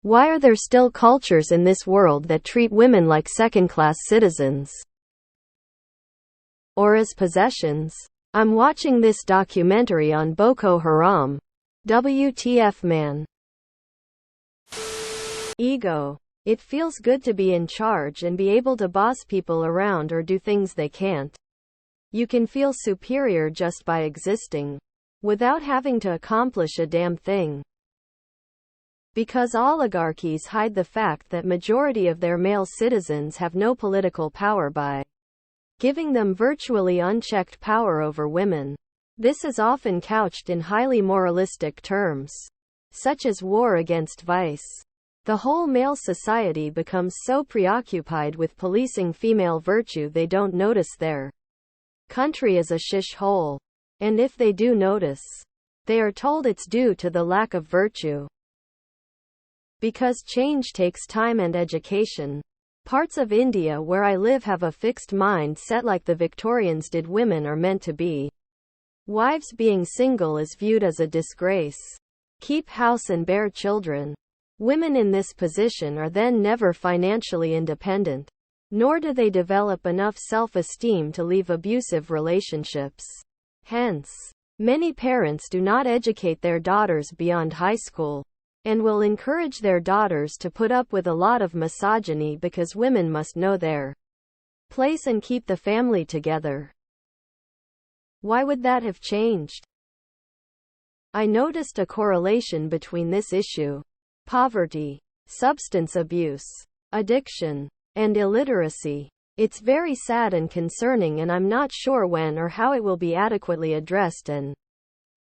Why are there still cultures in this world that treat women like second-class citizens? Or as possessions? I'm watching this documentary on Boko Haram. WTF, man. Ego. It feels good to be in charge and be able to boss people around or do things they can't. You can feel superior just by existing, without having to accomplish a damn thing. Because oligarchies hide the fact that majority of their male citizens have no political power by giving them virtually unchecked power over women. This is often couched in highly moralistic terms, such as war against vice. The whole male society becomes so preoccupied with policing female virtue they don't notice their country is a shish hole. And if they do notice, they are told it's due to the lack of virtue. Because change takes time and education. Parts of India where I live have a fixed mindset like the Victorians did. Women are meant to be wives. Being single is viewed as a disgrace. Keep house and bear children. Women in this position are then never financially independent, nor do they develop enough self-esteem to leave abusive relationships. Hence, many parents do not educate their daughters beyond high school, and will encourage their daughters to put up with a lot of misogyny because women must know their place and keep the family together. Why would that have changed? I noticed a correlation between this issue, poverty, substance abuse, addiction, and illiteracy. It's very sad and concerning, and I'm not sure when or how it will be adequately addressed and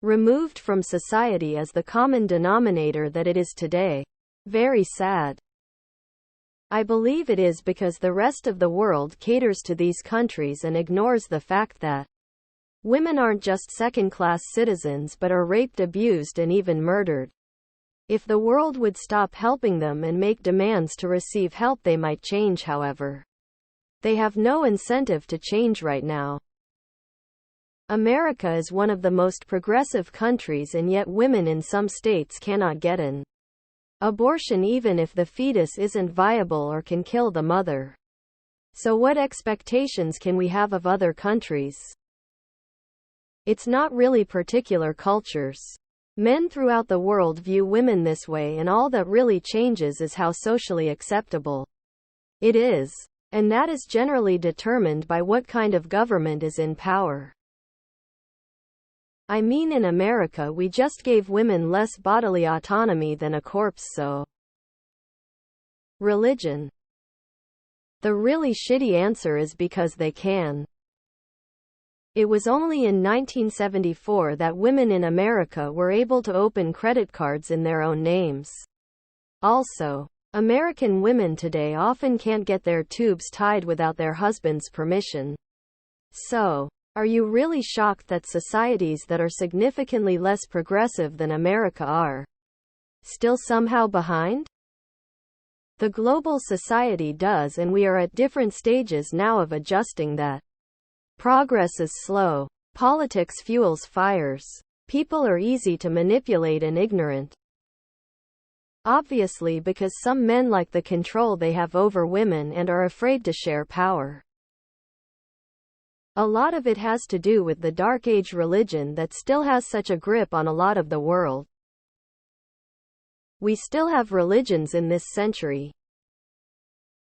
removed from society as the common denominator that it is today. Very sad. I believe it is because the rest of the world caters to these countries and ignores the fact that women aren't just second-class citizens but are raped, abused, and even murdered. If the world would stop helping them and make demands to receive help, they might change. However, they have no incentive to change right now. America is one of the most progressive countries, and yet women in some states cannot get an abortion even if the fetus isn't viable or can kill the mother. So what expectations can we have of other countries? It's not really particular cultures. Men throughout the world view women this way, and all that really changes is how socially acceptable it is. And that is generally determined by what kind of government is in power. I mean, in America we just gave women less bodily autonomy than a corpse. So, religion. The really shitty answer is because they can. It was only in 1974 that women in America were able to open credit cards in their own names. Also, American women today often can't get their tubes tied without their husband's permission. So, are you really shocked that societies that are significantly less progressive than America are still somehow behind? The global society does, and we are at different stages now of adjusting that. Progress is slow. Politics fuels fires. People are easy to manipulate and ignorant. Obviously, because some men like the control they have over women and are afraid to share power. A lot of it has to do with the Dark Age religion that still has such a grip on a lot of the world. We still have religions in this century.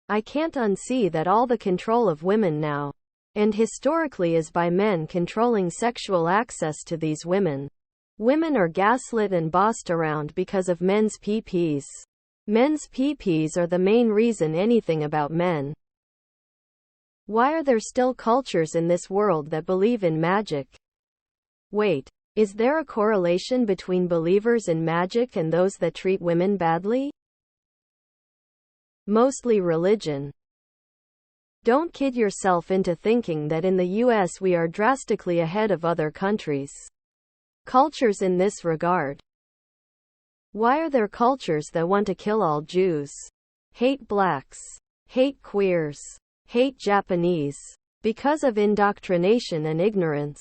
I can't unsee that all the control of women now, and historically, is by men controlling sexual access to these women. Women are gaslit and bossed around because of men's PPs. Men's PPs are the main reason anything about men. Why are there still cultures in this world that believe in magic? Wait, is there a correlation between believers in magic and those that treat women badly? Mostly religion. Don't kid yourself into thinking that in the US we are drastically ahead of other countries. Cultures in this regard. Why are there cultures that want to kill all Jews, hate blacks, hate queers, hate Japanese? Because of indoctrination and ignorance.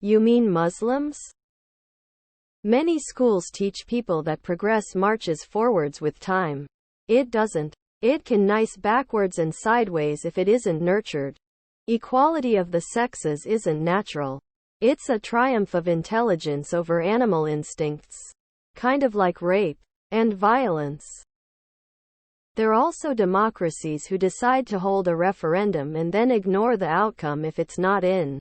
You mean Muslims? Many schools teach people that progress marches forwards with time. It doesn't. It can nice backwards and sideways if it isn't nurtured. Equality of the sexes isn't natural. It's a triumph of intelligence over animal instincts. Kind of like rape and violence. There are also democracies who decide to hold a referendum and then ignore the outcome if it's not in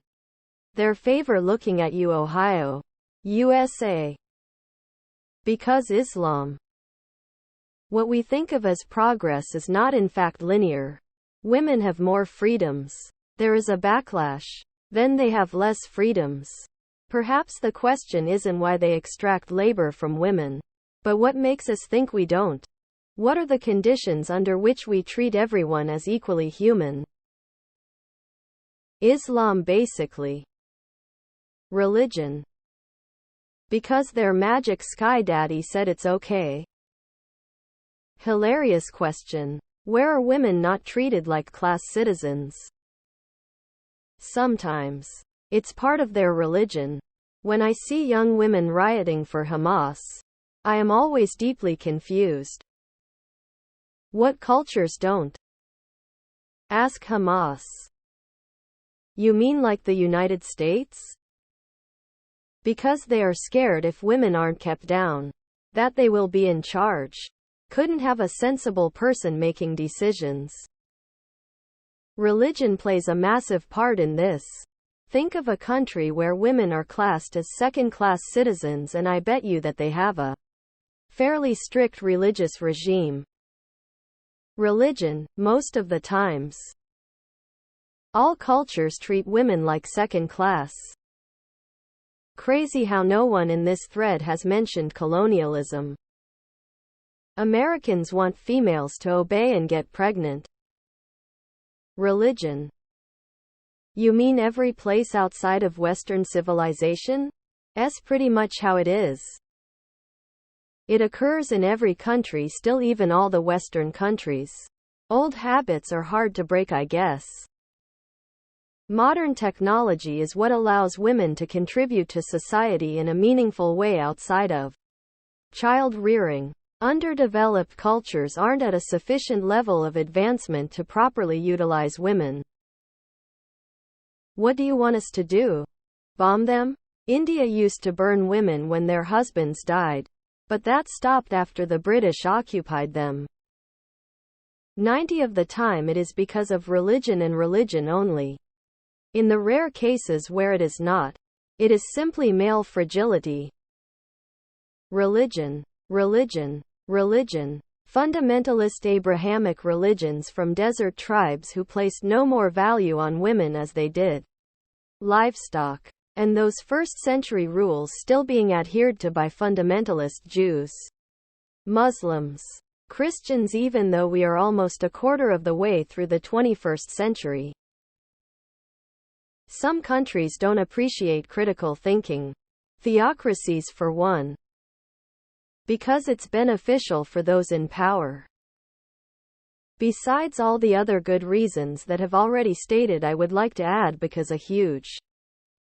their favor. Looking at you, Ohio, USA. Because Islam. What we think of as progress is not in fact linear. Women have more freedoms. There is a backlash. Then they have less freedoms. Perhaps the question isn't why they extract labor from women, but what makes us think we don't? What are the conditions under which we treat everyone as equally human? Islam basically. Religion. Because their magic sky daddy said it's okay. Hilarious question. Where are women not treated like class citizens? Sometimes. It's part of their religion. When I see young women rioting for Hamas, I am always deeply confused. What cultures don't? Ask Hamas. You mean like the United States? Because they are scared if women aren't kept down, that they will be in charge. Couldn't have a sensible person making decisions. Religion plays a massive part in this. Think of a country where women are classed as second-class citizens, and I bet you that they have a fairly strict religious regime. Religion, most of the times. All cultures treat women like second class. Crazy how no one in this thread has mentioned colonialism. Americans want females to obey and get pregnant. Religion. You mean every place outside of Western civilization? That's pretty much how it is. It occurs in every country still, even all the Western countries. Old habits are hard to break, I guess. Modern technology is what allows women to contribute to society in a meaningful way outside of child rearing. Underdeveloped cultures aren't at a sufficient level of advancement to properly utilize women. What do you want us to do? Bomb them? India used to burn women when their husbands died, but that stopped after the British occupied them. 90% of the time it is because of religion and religion only. In the rare cases where it is not, it is simply male fragility. Religion. Religion. Religion. Fundamentalist Abrahamic religions from desert tribes who placed no more value on women as they did livestock. And those first-century rules still being adhered to by fundamentalist Jews, Muslims, Christians, even though we are almost a quarter of the way through the 21st century. Some countries don't appreciate critical thinking. Theocracies for one. Because it's beneficial for those in power. Besides all the other good reasons that have already stated, I would like to add because a huge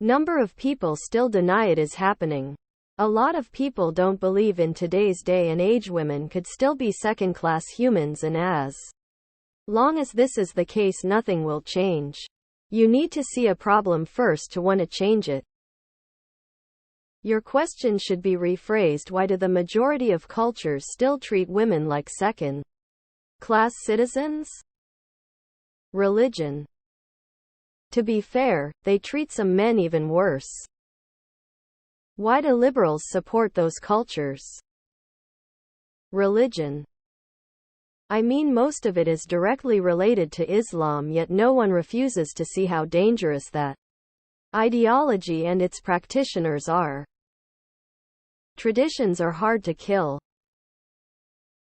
number of people still deny it is happening. A lot of people don't believe in today's day and age women could still be second-class humans, and as long as this is the case, nothing will change. You need to see a problem first to want to change it. Your question should be rephrased: why do the majority of cultures still treat women like second-class citizens? Religion. To be fair, they treat some men even worse. Why do liberals support those cultures? Religion. I mean, most of it is directly related to Islam, yet no one refuses to see how dangerous that ideology and its practitioners are. Traditions are hard to kill.